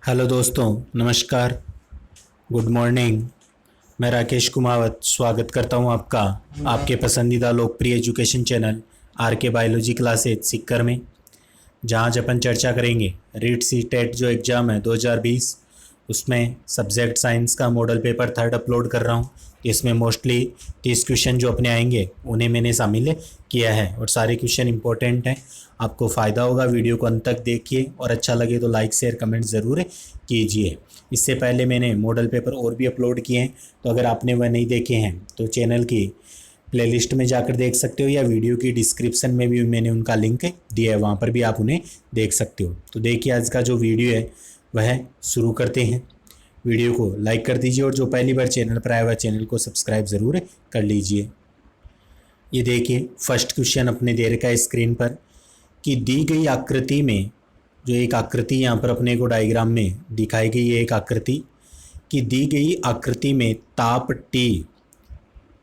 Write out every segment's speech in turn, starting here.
Hello दोस्तों, नमस्कार। Good morning. मैं राकेश कुमावत स्वागत करता हूं आपका आपके पसंदीदा लोकप्रिय एजुकेशन चैनल आर के बायोलॉजी क्लासेज सीकर में, जहां आज अपन चर्चा करेंगे रीट सी टेट जो एग्ज़ाम है 2020 उसमें सब्जेक्ट साइंस का मॉडल पेपर थर्ड अपलोड कर रहा हूं। इसमें मोस्टली 30 क्वेश्चन जो अपने आएंगे उन्हें मैंने शामिल किया है और सारे क्वेश्चन इंपॉर्टेंट हैं। आपको फ़ायदा होगा, वीडियो को अंत तक देखिए और अच्छा लगे तो लाइक शेयर कमेंट ज़रूर कीजिए। इससे पहले मैंने मॉडल पेपर और भी अपलोड किए हैं, तो अगर आपने वह नहीं देखे हैं तो चैनल की प्लेलिस्ट में जाकर देख सकते हो या वीडियो की डिस्क्रिप्शन में भी मैंने उनका लिंक दिया है, वहाँ पर भी आप उन्हें देख सकते हो। तो देखिए आज का जो वीडियो है वह शुरू करते हैं। वीडियो को लाइक कर दीजिए और जो पहली बार चैनल पर आया हुआ चैनल को सब्सक्राइब ज़रूर कर लीजिए। ये देखिए फर्स्ट क्वेश्चन अपने दे रखा है स्क्रीन पर कि दी गई आकृति में, जो एक आकृति यहाँ पर अपने को डायग्राम में दिखाई गई है, एक आकृति कि दी गई आकृति में ताप टी,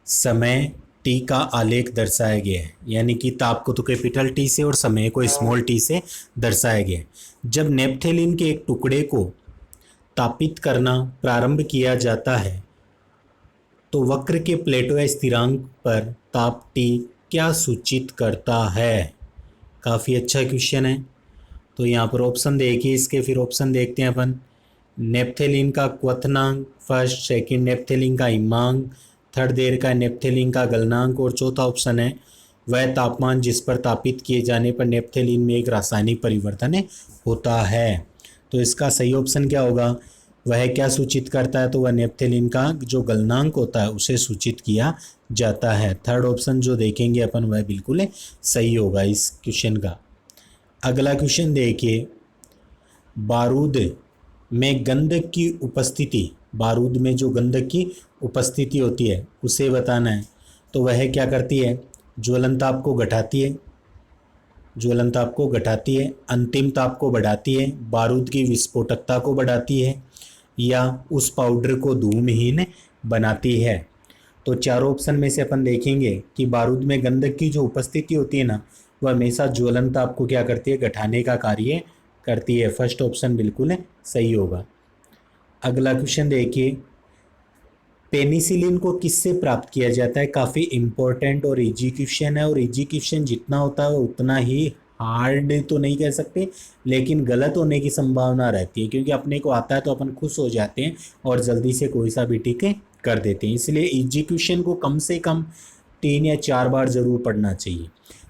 समय टी का आलेख दर्शाया गया है। यानी कि ताप को तो कैपिटल टी से और समय को स्मॉल टी से दर्शाया गया है। जब नेप्थेलिन के एक टुकड़े को तापित करना प्रारंभ किया जाता है तो वक्र के प्लेटो या स्थिरांक पर ताप टी क्या सूचित करता है। काफ़ी अच्छा क्वेश्चन है। तो यहाँ पर ऑप्शन देखिए इसके, फिर ऑप्शन देखते हैं अपन। नेप्थेलिन का क्वथनांक फर्स्ट, सेकंड नेप्थेलिन का हिमांक, थर्ड देर का नेप्थेलिन का गलनांक और चौथा ऑप्शन है वह तापमान जिस पर तापित किए जाने पर नेप्थेलिन में एक रासायनिक परिवर्तन होता है। तो इसका सही ऑप्शन क्या होगा, वह क्या सूचित करता है, तो वह नेप्थेलिन का जो गलनांक होता है उसे सूचित किया जाता है। थर्ड ऑप्शन जो देखेंगे अपन वह बिल्कुल सही होगा इस क्वेश्चन का। अगला क्वेश्चन देखिए, बारूद में गंधक की उपस्थिति, बारूद में जो गंधक की उपस्थिति होती है उसे बताना है। तो वह क्या करती है, ज्वलन ताप को घटाती है, ज्वलन ताप को घटाती है, अंतिम ताप को बढ़ाती है, बारूद की विस्फोटकता को बढ़ाती है या उस पाउडर को धूमहीन बनाती है। तो चारों ऑप्शन में से अपन देखेंगे कि बारूद में गंधक की जो उपस्थिति होती है ना, वह हमेशा ज्वलन ताप को क्या करती है, घटाने का कार्य करती है। फर्स्ट ऑप्शन बिल्कुल सही होगा। अगला क्वेश्चन देखिए, पेनिसिलिन को किससे प्राप्त किया जाता है। काफ़ी इम्पोर्टेंट और इजी क्वेश्चन है, और इजी क्वेश्चन जितना होता है उतना ही हार्ड तो नहीं कह सकते, लेकिन गलत होने की संभावना रहती है, क्योंकि अपने को आता है तो अपन खुश हो जाते हैं और जल्दी से कोई सा भी टिक कर देते हैं। इसलिए इजी क्वेश्चन को कम से कम 3 या 4 बार ज़रूर पढ़ना चाहिए।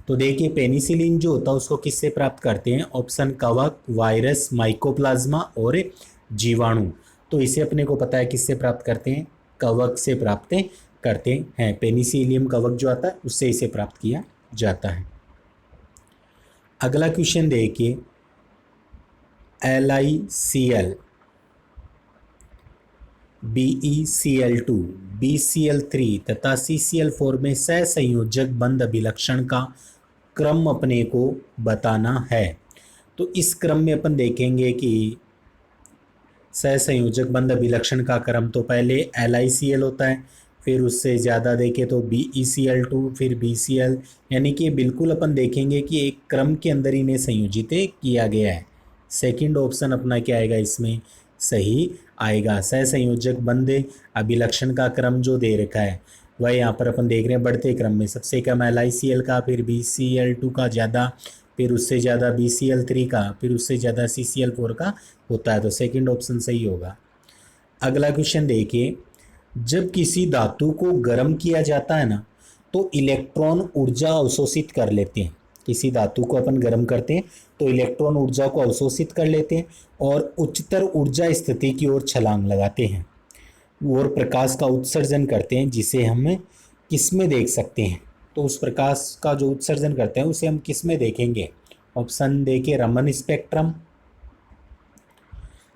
तो देखिए पेनिसिलिन जो होता है उसको किससे प्राप्त करते हैं, ऑप्शन कवक, वायरस, माइकोप्लाज्मा और जीवाणु। तो इसे अपने को पता है किससे प्राप्त करते हैं, कवक से प्राप्त करते हैं। पेनिसिलियम कवक जो आता है उससे इसे प्राप्त किया जाता है। अगला क्वेश्चन देखिए, LiCl, BeCl2, BCl3 तथा CCl4 में सहसंयोजक बंध अभिलक्षण का क्रम अपने को बताना है। तो इस क्रम में अपन देखेंगे कि सहसंयोजक बंध अभिलक्षण का क्रम तो पहले LiCl होता है, फिर उससे ज़्यादा देखें तो BeCl2, फिर BCl, यानी कि बिल्कुल अपन देखेंगे कि एक क्रम के अंदर इन्हें संयोजित किया गया है। सेकंड ऑप्शन अपना क्या आएगा, इसमें सही आएगा। सहसंयोजक बंध अभिलक्षण का क्रम जो दे रखा है वह यहाँ पर अपन देख रहे हैं बढ़ते क्रम में सबसे कम LiCl का, फिर BCl2 का ज़्यादा, फिर उससे ज़्यादा BCl3 का, फिर उससे ज़्यादा CCl4 का होता है। तो सेकंड ऑप्शन सही होगा। अगला क्वेश्चन देखिए, जब किसी धातु को गर्म किया जाता है ना तो इलेक्ट्रॉन ऊर्जा अवशोषित कर लेते हैं। किसी धातु को अपन गर्म करते हैं तो इलेक्ट्रॉन ऊर्जा को अवशोषित कर लेते हैं और उच्चतर ऊर्जा स्थिति की ओर छलांग लगाते हैं और प्रकाश का उत्सर्जन करते हैं, जिसे हम किस में देख सकते हैं। तो उस प्रकाश का जो उत्सर्जन करते हैं उसे हम किस में देखेंगे, ऑप्शन देखिए, रमन स्पेक्ट्रम,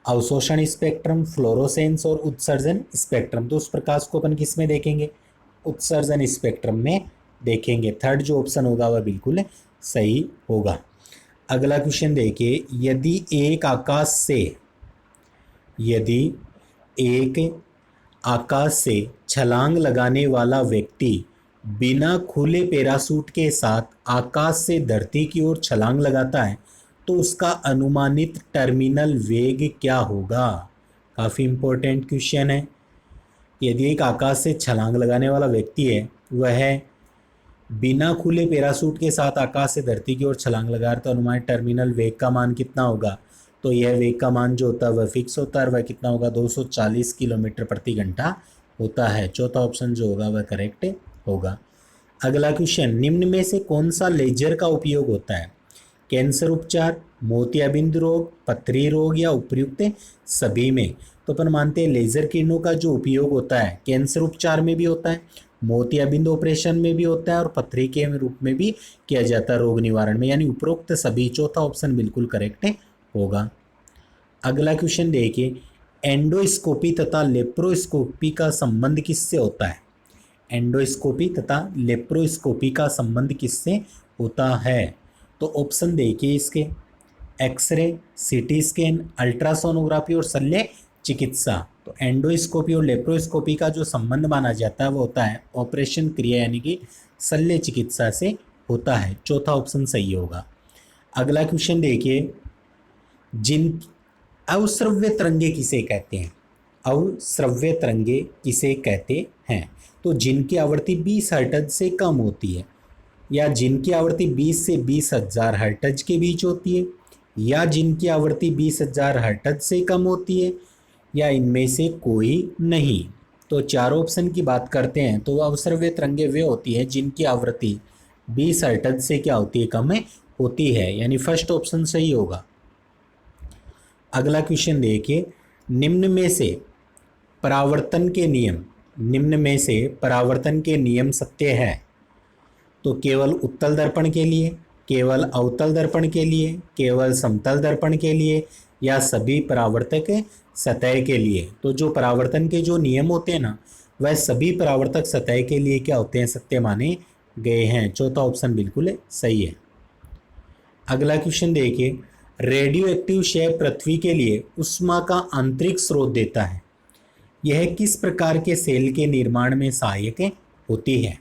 अवशोषण स्पेक्ट्रम, फ्लोरोसेंस और उत्सर्जन स्पेक्ट्रम। तो उस प्रकाश को अपन किस में देखेंगे, उत्सर्जन स्पेक्ट्रम में देखेंगे। थर्ड जो ऑप्शन होगा वह बिल्कुल सही होगा। अगला क्वेश्चन देखिए, यदि एक आकाश से छलांग लगाने वाला व्यक्ति बिना खुले पैराशूट के साथ आकाश से धरती की ओर छलांग लगाता है तो उसका अनुमानित टर्मिनल वेग क्या होगा। काफ़ी इम्पोर्टेंट क्वेश्चन है। यदि एक आकाश से छलांग लगाने वाला व्यक्ति है, वह बिना खुले पैराशूट के साथ आकाश से धरती की ओर छलांग लगा रहा, तो अनुमानित टर्मिनल वेग का मान कितना होगा। तो यह वेग का मान जो होता है वह फिक्स होता है और वह कितना होगा, 240 किलोमीटर प्रति घंटा होता है। चौथा ऑप्शन जो होगा वह करेक्ट होगा। अगला क्वेश्चन, निम्न में से कौन सा लेजर का उपयोग होता है। कैंसर उपचार, मोतियाबिंद रोग, पथरी रोग या उपर्युक्त सभी में। तो अपन मानते हैं लेजर किरणों का जो उपयोग होता है कैंसर उपचार में भी होता है, मोतियाबिंद ऑपरेशन में भी होता है और पथरी के रूप में भी किया जाता है रोग निवारण में, यानी उपरोक्त सभी। चौथा ऑप्शन बिल्कुल करेक्ट होगा। अगला क्वेश्चन देखिए, एंडोस्कोपी तथा लेप्रोस्कोपी का संबंध किससे होता है। एंडोस्कोपी तथा लेप्रोस्कोपी का संबंध किससे होता है। तो ऑप्शन देखिए इसके, एक्सरे, सीटी स्कैन, अल्ट्रासोनोग्राफी और शल्य चिकित्सा। तो एंडोस्कोपी और लेप्रोस्कोपी का जो संबंध माना जाता है वो होता है ऑपरेशन क्रिया यानी कि शल्य चिकित्सा से होता है। चौथा ऑप्शन सही होगा। अगला क्वेश्चन देखिए, जिन अवश्रव्य तरंगे किसे कहते हैं। अवश्रव्य तरंगे किसे कहते हैं। तो जिनकी आवृत्ति 20 हर्ट्ज से कम होती है, या जिनकी आवृत्ति 20 से 20,000 हर्ट्ज के बीच होती है, या जिनकी आवृत्ति 20,000 हर्ट्ज से कम होती है, या इनमें से कोई नहीं। तो चारों ऑप्शन की बात करते हैं तो अवश्रव्य तरंगे वे होती है जिनकी आवृत्ति 20 हर्ट्ज से क्या होती है, कम होती है, यानी फर्स्ट ऑप्शन सही होगा। अगला क्वेश्चन देखिए, निम्न में से परावर्तन के नियम सत्य है। तो केवल उत्तल दर्पण के लिए, केवल अवतल दर्पण के लिए, केवल समतल दर्पण के लिए, या सभी परावर्तक सतह के लिए। तो जो परावर्तन के जो नियम होते हैं ना, वह सभी परावर्तक सतह के लिए क्या होते हैं, सत्य माने गए हैं। चौथा ऑप्शन बिल्कुल सही है। अगला क्वेश्चन देखिए, रेडियो एक्टिव क्षय पृथ्वी के लिए उष्मा का आंतरिक स्रोत देता है। यह किस प्रकार के सेल के निर्माण में सहायक होती है।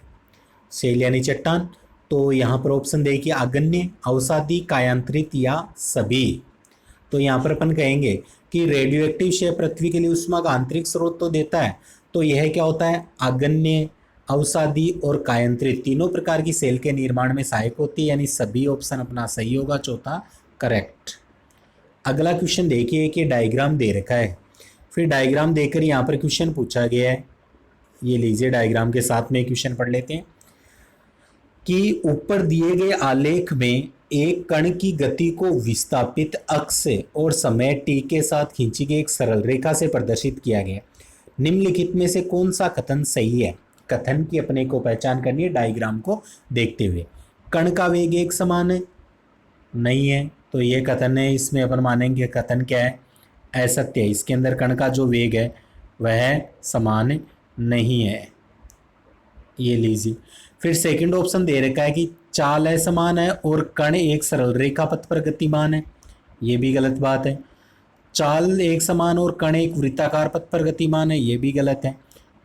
सेल यानी चट्टान। तो यहाँ पर ऑप्शन देखिए, आगन्य, अवसादी, कायांतरित या सभी। तो यहाँ पर अपन कहेंगे कि रेडियो एक्टिव क्षय पृथ्वी के लिए उष्मा का आंतरिक स्रोत तो देता है, तो यह क्या होता है, आगन्य, अवसादी और कायांतरित तीनों प्रकार की सेल के निर्माण में सहायक होती है, यानी सभी ऑप्शन अपना सही होगा। चौथा करेक्ट। अगला क्वेश्चन देखिए कि डायग्राम दे रखा है, फिर डायग्राम देकर यहाँ पर क्वेश्चन पूछा गया है। ये लीजिए डायग्राम के साथ में क्वेश्चन पढ़ लेते हैं कि ऊपर दिए गए आलेख में एक कण की गति को विस्थापित अक्ष और समय t के साथ खींची गई एक सरल रेखा से प्रदर्शित किया गया। निम्नलिखित में से कौन सा कथन सही है। कथन की अपने को पहचान करनी है डायग्राम को देखते हुए। कण का वेग एक समान है, नहीं है, तो ये कथन है, इसमें अपन मानेंगे कथन क्या है, असत्य है। इसके अंदर कण का जो वेग है वह समान नहीं है। ये लीजिए, फिर सेकंड ऑप्शन दे रखा है कि चाल असमान है और कण एक सरल रेखा पथ पर गतिमान है। ये भी गलत बात है। चाल एक समान और कण एक वृत्ताकार पथ पर गतिमान है, ये भी गलत है।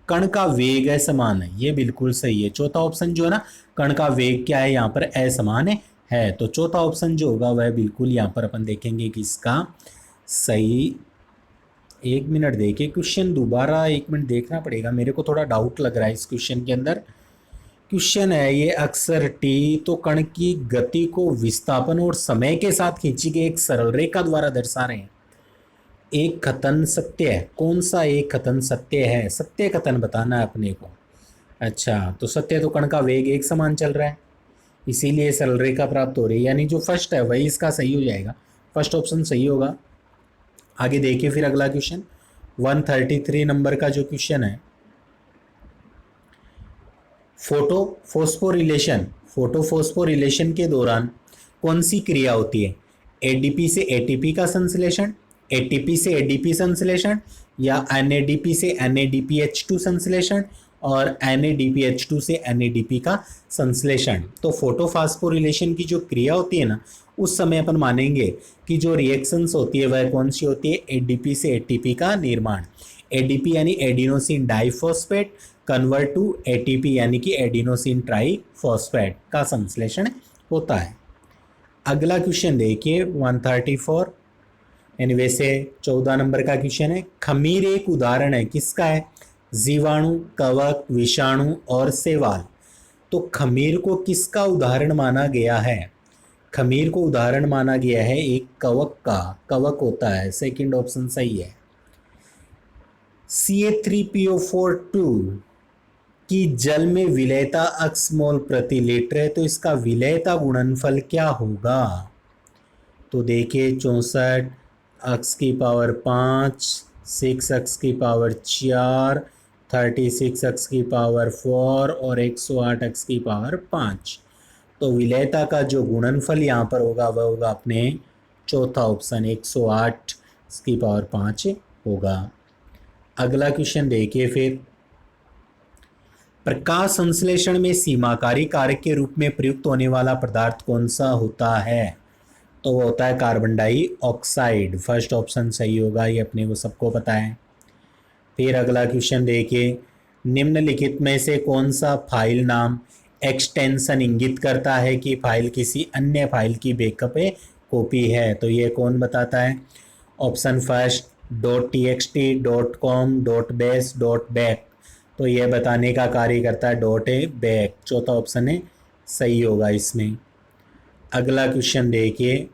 कण का वेग असमान है, ये बिल्कुल सही है। चौथा ऑप्शन जो है ना, कण का वेग क्या है, यहाँ पर असमान है। तो चौथा ऑप्शन जो होगा वह बिल्कुल यहाँ पर अपन देखेंगे कि इसका सही। एक मिनट देखिए, क्वेश्चन दोबारा एक मिनट देखना पड़ेगा, मेरे को थोड़ा डाउट लग रहा है इस क्वेश्चन के अंदर। क्वेश्चन है ये, अक्सर टी तो कण की गति को विस्थापन और समय के साथ खींची गई एक सरल रेखा द्वारा दर्शा रहे हैं। एक कथन सत्य है, कौन सा एक कथन सत्य है, सत्य कथन बताना है अपने को। अच्छा, तो सत्य तो कण का वेग एक समान चल रहा है, इसीलिए सरल रेखा प्राप्त हो रही है, यानी जो फर्स्ट है वही इसका सही हो जाएगा। फर्स्ट ऑप्शन सही होगा। आगे देखिए फिर अगला क्वेश्चन 133 नंबर का जो क्वेश्चन है, फोटोफॉस्फोरिलेशन के दौरान कौन सी क्रिया होती है। एडीपी से एटीपी का संश्लेषण, एटीपी से एडीपी संश्लेषण, या एनएडीपी से एनएडीपीएच2 संश्लेषण, और एनएडीपीएच2 से एनएडीपी का संश्लेषण। तो फोटोफॉस्फोरिलेशन की जो क्रिया होती है ना, उस समय अपन मानेंगे कि जो रिएक्शंस होती है वह कौन सी होती है, एडीपी से एटीपी का निर्माण। एडीपी यानी adenosine diphosphate convert to ATP यानी कि एडिनोसिन ट्राइफॉस्फेट का संश्लेषण होता है। अगला क्वेश्चन देखिए 134, यानी वैसे 14 नंबर का क्वेश्चन है। खमीर एक उदाहरण है किसका है? जीवाणु, कवक, विषाणु और शैवाल। तो खमीर को किसका उदाहरण माना गया है? खमीर को उदाहरण माना गया है एक कवक का। कवक होता है, सेकंड ऑप्शन सही है। CA3PO4 की जल में विलेयता अक्स मोल प्रति लीटर है, तो इसका विलेयता गुणनफल क्या होगा? तो देखिए 64 अक्स की पावर 5, 6 अक्स की पावर 4, 36 अक्स की पावर 4 और 108 अक्स की पावर 5। तो विलेयता का जो गुणनफल यहाँ पर होगा वह होगा अपने चौथा ऑप्शन 108 की पावर 5 होगा। अगला क्वेश्चन देखिए फिर। प्रकाश संश्लेषण में सीमाकारी कारक के रूप में प्रयुक्त होने वाला पदार्थ कौन सा होता है? तो वो होता है कार्बन डाइऑक्साइड। फर्स्ट ऑप्शन सही होगा, ये अपने को सबको पता है। फिर अगला क्वेश्चन देखिए। निम्नलिखित में से कौन सा फाइल नाम एक्सटेंशन इंगित करता है कि फाइल किसी अन्य फाइल की बैकअप कॉपी है? तो ये कौन बताता है? Option first .txt, .com, .base, .back। तो ये बताने का कार्य करता है .back। चौथा ऑप्शन है सही होगा इसमें। अगला क्वेश्चन देखिए।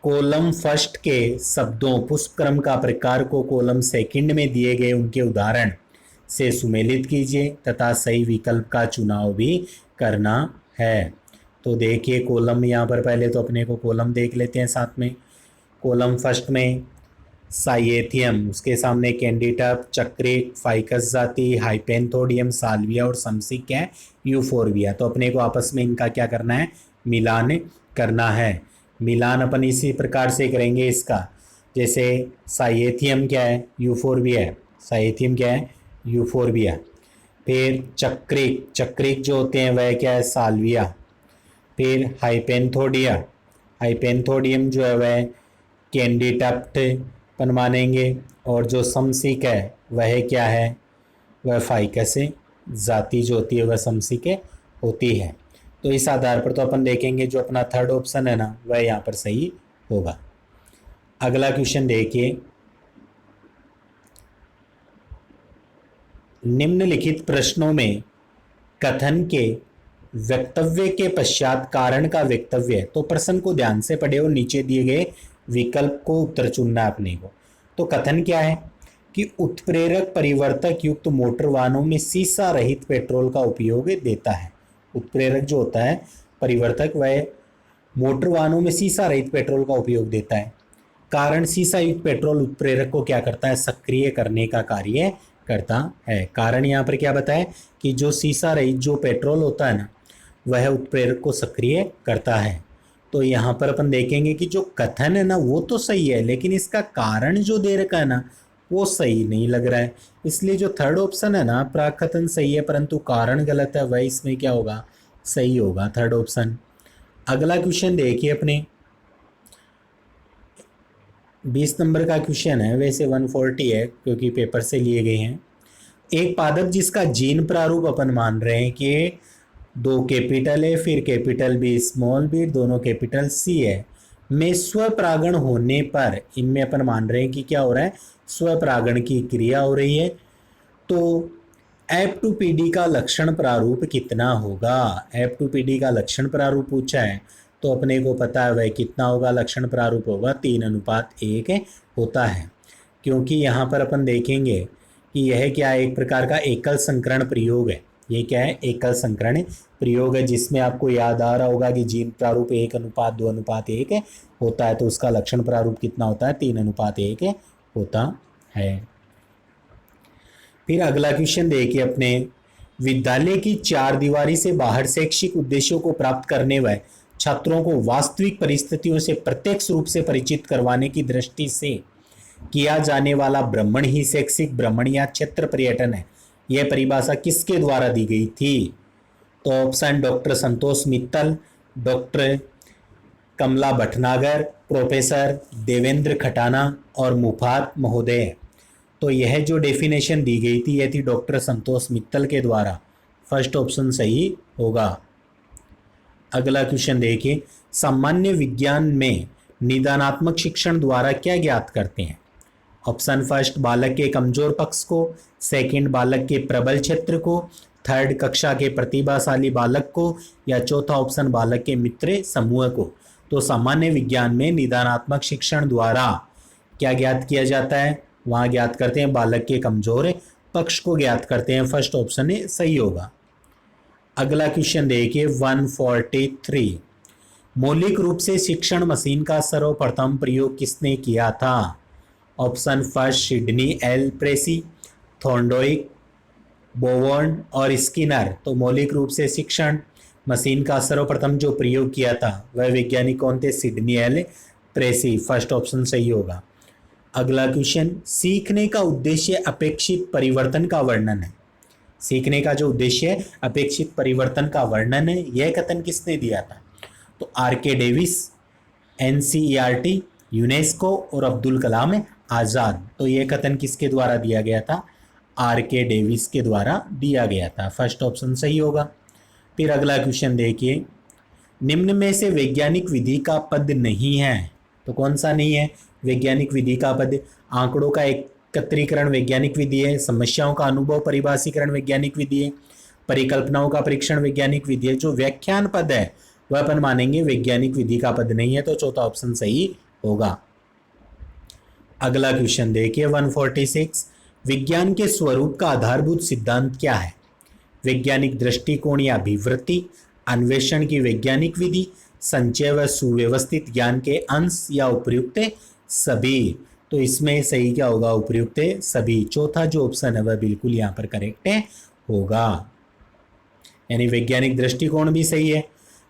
कॉलम फर्स्ट के शब्दों पुष्पक्रम का प्रकार को कॉलम सेकंड में दिए गए उनके उदाहरण से सुमेलित कीजिए तथा सही विकल्प का चुनाव भी करना है। तो देखिए कॉलम यहाँ पर पहले तो अपने को कॉलम देख लेते हैं साथ में। कॉलम फर्स्ट में साइएथियम, उसके सामने कैंडिडप, चक्रिक, फाइकस जाति, हाइपेंथोडियम, साल्विया और समसिक है यूफोरबिया। तो अपने को आपस में इनका क्या करना है? मिलान करना है। मिलान अपन इसी प्रकार से करेंगे इसका, जैसे साइएथियम क्या है? यूफोरबिया है। साइएथियम क्या है? यूफोरबिया। फिर चक्रिक, चक्रिक जो होते हैं वह क्या है? साल्विया। फिर हाइपेंथोडिया, हाइपेंथोडियम जो है वह कैंडिडप्ट अपन मानेंगे। और जो समसिक है वह क्या है? वह फाइकस जाति जो होती है वह समसिक होती है। तो इस आधार पर तो अपन देखेंगे जो अपना थर्ड ऑप्शन है ना वह यहाँ पर सही होगा। अगला क्वेश्चन देखिए। निम्नलिखित प्रश्नों में कथन के वक्तव्य के पश्चात कारण का वक्तव्य। तो प्रश्न को ध्यान से पढ़े और नीचे दिए गए विकल्प को उत्तर चुनना है अपने को। तो कथन क्या है कि उत्प्रेरक परिवर्तक युक्त मोटर वाहनों में शीशा रहित पेट्रोल का उपयोग देता है। उत्प्रेरक जो होता है परिवर्तक वह मोटर वाहनों में शीशा रहित पेट्रोल का उपयोग देता है। कारण शीशा युक्त पेट्रोल उत्प्रेरक को क्या करता है? सक्रिय करने का कार्य करता है। कारण यहाँ पर क्या बताया कि जो शीशा रहित जो पेट्रोल होता है ना वह उत्प्रेरक को सक्रिय करता है। तो यहाँ पर अपन देखेंगे कि जो कथन है ना वो तो सही है, लेकिन इसका कारण जो दे रखा है ना वो सही नहीं लग रहा है। इसलिए जो थर्ड ऑप्शन है ना प्राकथन सही है परंतु कारण गलत है, वह इसमें क्या होगा? सही होगा, थर्ड ऑप्शन। अगला क्वेश्चन देखिए अपने 20 नंबर का क्वेश्चन है, वैसे 140 है क्योंकि पेपर से लिए गए हैं। एक पादप जिसका जीन प्रारूप अपन मान रहे हैं कि 2 कैपिटल है, फिर कैपिटल बी, स्मॉल बी, दोनों कैपिटल सी है, में स्वपरागण होने पर इनमें अपन मान रहे हैं कि क्या हो रहा है? स्वपरागण की क्रिया हो रही है। तो F2PD का लक्षण प्रारूप कितना होगा? F2PD का लक्षण प्रारूप पूछा है तो अपने को पता है वह कितना होगा? लक्षण प्रारूप होगा 3:1 होता है। क्योंकि यहाँ पर अपन देखेंगे कि यह क्या है? एक प्रकार का एकल संकरण प्रयोग है। ये क्या है? एकल संकरण प्रयोग है जिसमें आपको याद आ रहा होगा कि जीन प्रारूप 1:2:1 होता है, तो उसका लक्षण प्रारूप कितना होता है? 3:1 होता है। फिर अगला क्वेश्चन देखिए अपने। विद्यालय की 4 दीवारी से बाहर शैक्षिक उद्देश्यों को प्राप्त करने व छात्रों को वास्तविक परिस्थितियों से प्रत्यक्ष रूप से परिचित करवाने की दृष्टि से किया जाने वाला भ्रमण ही शैक्षिक भ्रमण या क्षेत्र पर्यटन है। यह परिभाषा किसके द्वारा दी गई थी? तो ऑप्शन डॉक्टर संतोष मित्तल, डॉक्टर कमला भटनागर, प्रोफेसर देवेंद्र खटाना और मुफात महोदय। तो यह जो डेफिनेशन दी गई थी यह थी डॉक्टर संतोष मित्तल के द्वारा। फर्स्ट ऑप्शन सही होगा। अगला क्वेश्चन देखिए। सामान्य विज्ञान में निदानात्मक शिक्षण द्वारा क्या ज्ञात करते हैं? ऑप्शन फर्स्ट, बालक के कमजोर पक्ष को, सेकंड, बालक के प्रबल क्षेत्र को, थर्ड, कक्षा के प्रतिभाशाली बालक को, या चौथा ऑप्शन, बालक के मित्र समूह को। तो सामान्य विज्ञान में निदानात्मक शिक्षण द्वारा क्या ज्ञात किया जाता है? वहाँ ज्ञात करते हैं बालक के कमजोर पक्ष को ज्ञात करते हैं। फर्स्ट ऑप्शन सही होगा। अगला क्वेश्चन देखिए 143। मौलिक रूप से शिक्षण मशीन का सर्वप्रथम प्रयोग किसने किया था? Option first, Sidney L Pressey, Thorndike, बोवर्न और स्किनर। तो मौलिक रूप से शिक्षण मशीन का सर्वप्रथम जो प्रयोग किया था वह वैज्ञानिक कौन थे? Sidney L Pressey. First option सही होगा। अगला क्वेश्चन, सीखने का उद्देश्य अपेक्षित परिवर्तन का वर्णन है। सीखने का जो उद्देश्य है अपेक्षित परिवर्तन का वर्णन है, यह कथन किसने दिया था? तो आर.के. डेविस, एन.सी.ई.आर.टी, यूनेस्को और अब्दुल कलाम आज़ाद। तो यह कथन किसके द्वारा दिया गया था? आर.के. डेविस के द्वारा दिया गया था। फर्स्ट ऑप्शन सही होगा। फिर अगला क्वेश्चन देखिए, निम्न में से वैज्ञानिक विधि का पद नहीं है। तो कौन सा नहीं है वैज्ञानिक विधि का पद? आंकड़ों का एकत्रीकरण वैज्ञानिक विधि है, समस्याओं का अनुभव परिभाषीकरण वैज्ञानिक विधि है, परिकल्पनाओं का परीक्षण वैज्ञानिक विधि है। जो व्याख्यान पद है वह अपन मानेंगे वैज्ञानिक विधि का पद नहीं है। तो चौथा ऑप्शन सही होगा। अगला क्वेश्चन देखिए 146। विज्ञान के स्वरूप का आधारभूत सिद्धांत क्या है? वैज्ञानिक दृष्टिकोण या अभिवृत्ति, अन्वेषण की वैज्ञानिक विधि, संचय व सुव्यवस्थित ज्ञान के अंश, या उपयुक्त सभी। तो इसमें सही क्या होगा? उपयुक्त सभी। चौथा जो ऑप्शन है वह बिल्कुल यहाँ पर करेक्ट होगा। यानी वैज्ञानिक दृष्टिकोण भी सही है,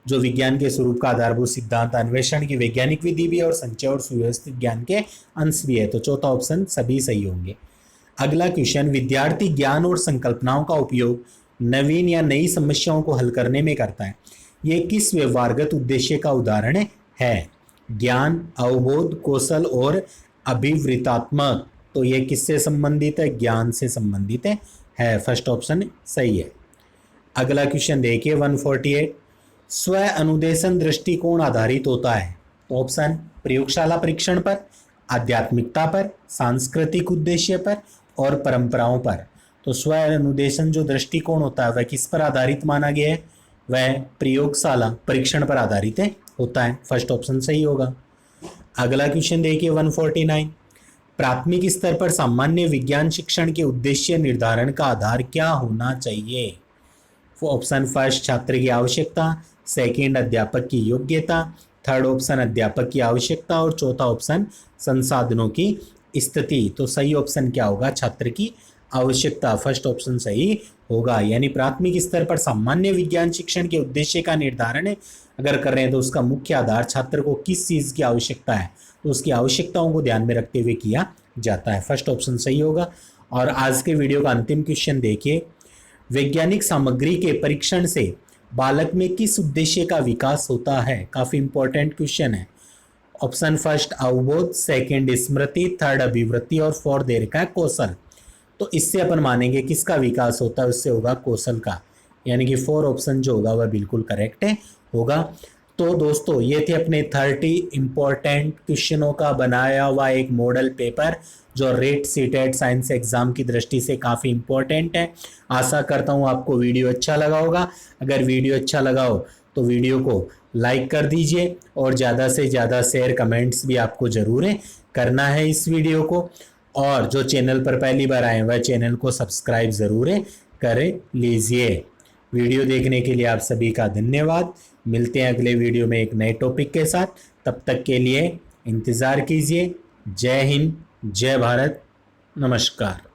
जो विज्ञान के स्वरूप का आधारभूत सिद्धांत, अन्वेषण की वैज्ञानिक विधि भी है और संचय और सुव्यवस्थित ज्ञान के अंश भी है। तो चौथा ऑप्शन सभी सही होंगे। अगला क्वेश्चन, विद्यार्थी ज्ञान और संकल्पनाओं का उपयोग नवीन या नई समस्याओं को हल करने में करता है। यह किस व्यवहारगत उद्देश्य का उदाहरण है? ज्ञान, अवबोध, कौशल और अभिवृत्तात्मक। तो यह किससे संबंधित है? ज्ञान से संबंधित है। फर्स्ट ऑप्शन सही है। अगला क्वेश्चन देखिए 148। स्व अनुदेशन दृष्टिकोण आधारित होता है। तो ऑप्शन, प्रयोगशाला परीक्षण पर, आध्यात्मिकता पर, सांस्कृतिक उद्देश्य पर और परंपराओं पर। तो स्व अनुदेशन जो दृष्टिकोण होता है वह किस पर आधारित माना गया है? वह प्रयोगशाला परीक्षण पर आधारित होता है। फर्स्ट ऑप्शन सही होगा। अगला क्वेश्चन देखिए 149। प्राथमिक स्तर पर सामान्य विज्ञान शिक्षण के उद्देश्य निर्धारण का आधार क्या होना चाहिए? ऑप्शन फर्स्ट, छात्र की आवश्यकता, सेकंड, अध्यापक की योग्यता, थर्ड ऑप्शन, अध्यापक की आवश्यकता और चौथा ऑप्शन, संसाधनों की स्थिति। तो सही ऑप्शन क्या होगा? छात्र की आवश्यकता। फर्स्ट ऑप्शन सही होगा। यानी प्राथमिक स्तर पर सामान्य विज्ञान शिक्षण के उद्देश्य का निर्धारण अगर कर रहे हैं तो उसका मुख्य आधार छात्र को किस चीज़ की आवश्यकता है, तो उसकी आवश्यकताओं को ध्यान में रखते हुए किया जाता है। फर्स्ट ऑप्शन सही होगा। और आज के वीडियो का अंतिम क्वेश्चन देखिए, वैज्ञानिक सामग्री के परीक्षण से बालक में किस उद्देश्य का विकास होता है? काफ़ी इंपॉर्टेंट क्वेश्चन है। ऑप्शन फर्स्ट, अवबोध, सेकंड, स्मृति, थर्ड, अभिवृत्ति और फोर्थ दे रखा है कौशल। तो इससे अपन मानेंगे किसका विकास होता है? उससे होगा कौशल का। यानी कि 4 ऑप्शन जो होगा वह बिल्कुल करेक्ट होगा। तो दोस्तों ये थे अपने 30 इंपॉर्टेंट क्वेश्चनों का बनाया हुआ एक मॉडल पेपर जो रेट सीटेट साइंस एग्जाम की दृष्टि से काफ़ी इंपॉर्टेंट है। आशा करता हूँ आपको वीडियो अच्छा लगा होगा। अगर वीडियो अच्छा लगा हो तो वीडियो को लाइक कर दीजिए और ज़्यादा से ज़्यादा शेयर कमेंट्स भी आपको ज़रूर करना है इस वीडियो को। और जो चैनल पर पहली बार आए वह चैनल को सब्सक्राइब ज़रूर कर लीजिए। वीडियो देखने के लिए आप सभी का धन्यवाद। मिलते हैं अगले वीडियो में एक नए टॉपिक के साथ। तब तक के लिए इंतज़ार कीजिए। जय हिंद, जय भारत, नमस्कार।